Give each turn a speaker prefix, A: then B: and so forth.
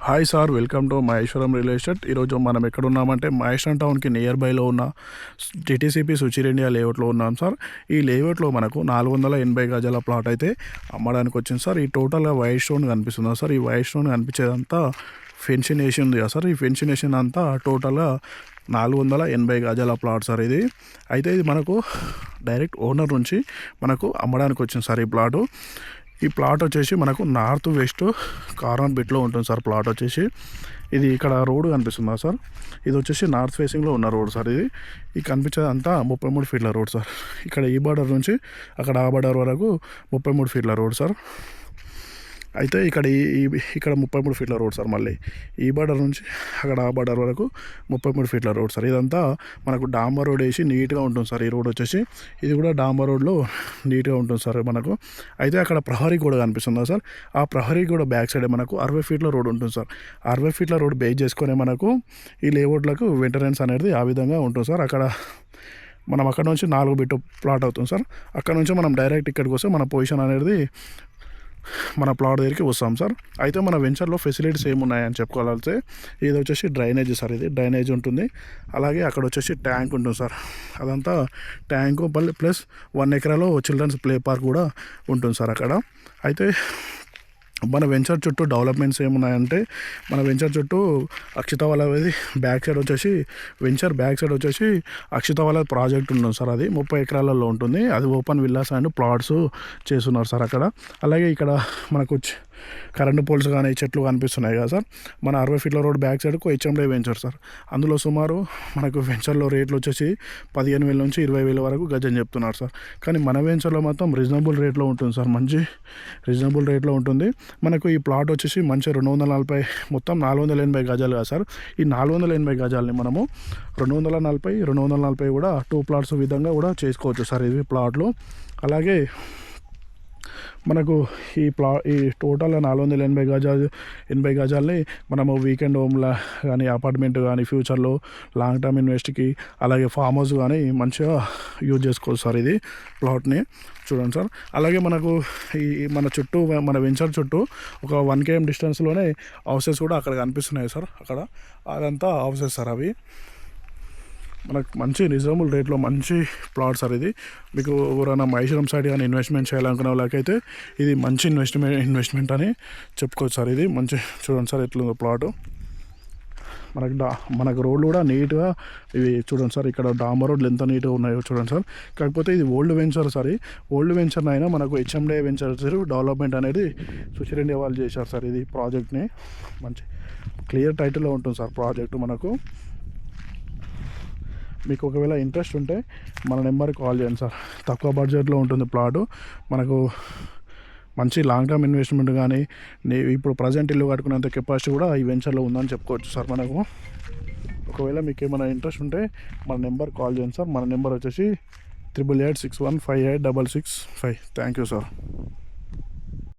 A: Hi sir, welcome to Maheshwaram real estate. ఈరోజు మనం ఎక్కడ ఉన్నామంటే మహేశ్వరం టౌన్కి నియర్ బైలో ఉన్న టీటీసీపీ సుచిర్ లేఅవుట్లో ఉన్నాం సార్. ఈ లేఅవుట్లో మనకు 480 గజాల ప్లాట్ అయితే అమ్మడానికి వచ్చింది సార్. ఈ టోటల్గా వైట్ స్టోన్ కనిపిస్తుందా సార్? ఈ వైట్ స్టోన్ కనిపించేదంతా ఫెన్షన్ వేసి ఉంది కదా సార్. ఈ ఫెన్షన్ వేసిన అంతా టోటల్గా 480 గజాల ప్లాట్ సార్ ఇది. అయితే ఇది మనకు డైరెక్ట్ ఓనర్ నుంచి మనకు అమ్మడానికి వచ్చింది సార్ ఈ ప్లాటు. ఈ ప్లాట్ వచ్చేసి మనకు నార్త్ వెస్ట్ కార్నర్ బిట్లో ఉంటుంది సార్. ప్లాట్ వచ్చేసి ఇది ఇక్కడ రోడ్ కనిపిస్తుందా సార్? ఇది వచ్చేసి నార్త్ ఫేసింగ్లో ఉన్న రోడ్ సార్. ఇది కనిపించేది అంతా 33 ఫీట్ల రోడ్ సార్. ఇక్కడ ఈ బార్డర్ నుంచి అక్కడ ఆ బార్డర్ వరకు 33 ఫీట్ల రోడ్ సార్. అయితే ఇక్కడ ఇక్కడ 33 ఫీట్ల రోడ్ సార్. మళ్ళీ ఈ బార్డర్ నుంచి అక్కడ ఆ బార్డర్ వరకు 33 ఫీట్ల రోడ్ సార్. ఇదంతా మనకు డాంబర్ రోడ్ వేసి నీట్గా ఉంటుంది సార్. ఈ రోడ్ వచ్చేసి ఇది కూడా డాంబర్ రోడ్లో నీట్గా ఉంటుంది సార్ మనకు. అయితే అక్కడ ప్రహరీ కూడా కనిపిస్తుందా సార్? ఆ ప్రహరీ కూడా బ్యాక్ సైడ్ మనకు 60 ఫీట్ల రోడ్ ఉంటుంది సార్. 60 ఫీట్ల రోడ్ బేస్ చేసుకొని మనకు ఈ లేఅవుట్లకు వెంటరెన్స్ అనేది ఆ విధంగా ఉంటుంది సార్. మనం అక్కడ నుంచి 4 బిట్ ప్లాట్ అవుతుంది సార్. అక్కడ నుంచి మనం డైరెక్ట్ ఇక్కడికి వస్తే మన పొజిషన్ అనేది మన ప్లాట్ దగ్గరికి వస్తాం సార్. అయితే మన వెంచర్లో ఫెసిలిటీస్ ఏమున్నాయని చెప్పుకోవాలంటే ఇది వచ్చేసి డ్రైనేజ్ సార్. ఇది డ్రైనేజ్ ఉంటుంది. అలాగే అక్కడ వచ్చేసి ట్యాంక్ ఉంటుంది సార్. అదంతా ట్యాంకు ప్లస్ 1 ఎకరాలో చిల్డ్రన్స్ ప్లే పార్క్ కూడా ఉంటుంది సార్ అక్కడ. అయితే మన వెంచర్ చుట్టూ డెవలప్మెంట్స్ ఏమున్నాయంటే మన వెంచర్ చుట్టూ అక్షిత వాళ్ళది బ్యాక్ సైడ్ వచ్చేసి వెంచర్ బ్యాక్ సైడ్ వచ్చేసి అక్షిత వాళ్ళ ప్రాజెక్ట్ ఉంటుంది సార్. అది 30 ఎకరాలలో ఉంటుంది. అది ఓపెన్ విల్లాస్ అండ్ ప్లాట్స్ చేస్తున్నారు సార్ అక్కడ. అలాగే ఇక్కడ మనకు కరెంటు పోల్స్ కానీ చెట్లు కనిపిస్తున్నాయి కదా సార్. మన 60 ఫీట్ల రోడ్ బ్యాక్ సైడ్కు హెచ్ఎండే వెంచర్ సార్. అందులో సుమారు మనకు వెంచర్లో రేట్లు వచ్చేసి 15,000 నుంచి 20,000 వరకు గజం చెప్తున్నారు సార్. కానీ మన వెంచర్లో మొత్తం రీజనబుల్ రేట్లో ఉంటుంది సార్. మంచి రీజనబుల్ రేట్లో ఉంటుంది. మనకు ఈ ప్లాట్ వచ్చేసి మంచి 240 మొత్తం 480 గజాలు కదా సార్. ఈ 480 గజాలని మనము 240 కూడా 2 ప్లాట్స్ విధంగా కూడా చేసుకోవచ్చు సార్ ఇవి ప్లాట్లు. అలాగే మనకు ఈ టోటల్గా 480 గజాలని మనము వీకెండ్ హోమ్లా కానీ అపార్ట్మెంట్ కానీ ఫ్యూచర్లో లాంగ్ టర్మ్ ఇన్వెస్ట్కి అలాగే ఫామ్ హౌస్ కానీ మంచిగా యూజ్ చేసుకోవచ్చు సార్ ఇది ప్లాట్ని. చూడండి సార్. అలాగే మనకు మన వెంచర్ చుట్టూ ఒక 1 km డిస్టెన్స్లోనే హౌసెస్ కూడా అక్కడ కనిపిస్తున్నాయి సార్. అక్కడ అదంతా హౌసెస్ సార్. అవి మనకు మంచి రీజనబుల్ రేట్లో మంచి ప్లాట్ సార్ ఇది. మీకు ఎవరైనా మహేశ్వరం సైడ్ కానీ ఇన్వెస్ట్మెంట్ చేయాలనుకునే వాళ్ళకైతే ఇది మంచి ఇన్వెస్ట్మెంట్ అని చెప్పుకోవచ్చు సార్. ఇది మంచి చూడండి సార్ ఎట్లుందో ప్లాటు. మనకు రోడ్లు కూడా నీట్గా ఇవి చూడండి సార్. ఇక్కడ డాంబర్ రోడ్లు ఎంత నీట్గా ఉన్నాయో చూడండి సార్. కాకపోతే ఇది old venture sir. Old venture అయినా మనకు హెచ్ఎండే వెంచర్ డెవలప్మెంట్ అనేది సుచిర్ వాళ్ళు చేశారు సార్. ఇది ప్రాజెక్ట్ని మంచి క్లియర్ టైటిల్లో ఉంటుంది సార్ ప్రాజెక్టు. మనకు మీకు ఒకవేళ ఇంట్రెస్ట్ ఉంటే మన నెంబర్కి కాల్ చేయండి సార్. తక్కువ బడ్జెట్లో ఉంటుంది ప్లాటు. మనకు మంచి లాంగ్ టర్మ్ ఇన్వెస్ట్మెంట్ కానీ ఇప్పుడు ప్రజెంట్ ఇల్లు కట్టుకునేంత కెపాసిటీ కూడా ఈ వెంచర్లో ఉందని చెప్పుకోవచ్చు సార్ మనకు. ఒకవేళ మీకు ఏమైనా ఇంట్రెస్ట్ ఉంటే మన నెంబర్ కాల్ చేయండి సార్. మన నెంబర్ వచ్చేసి 8886158665. Thank you sir.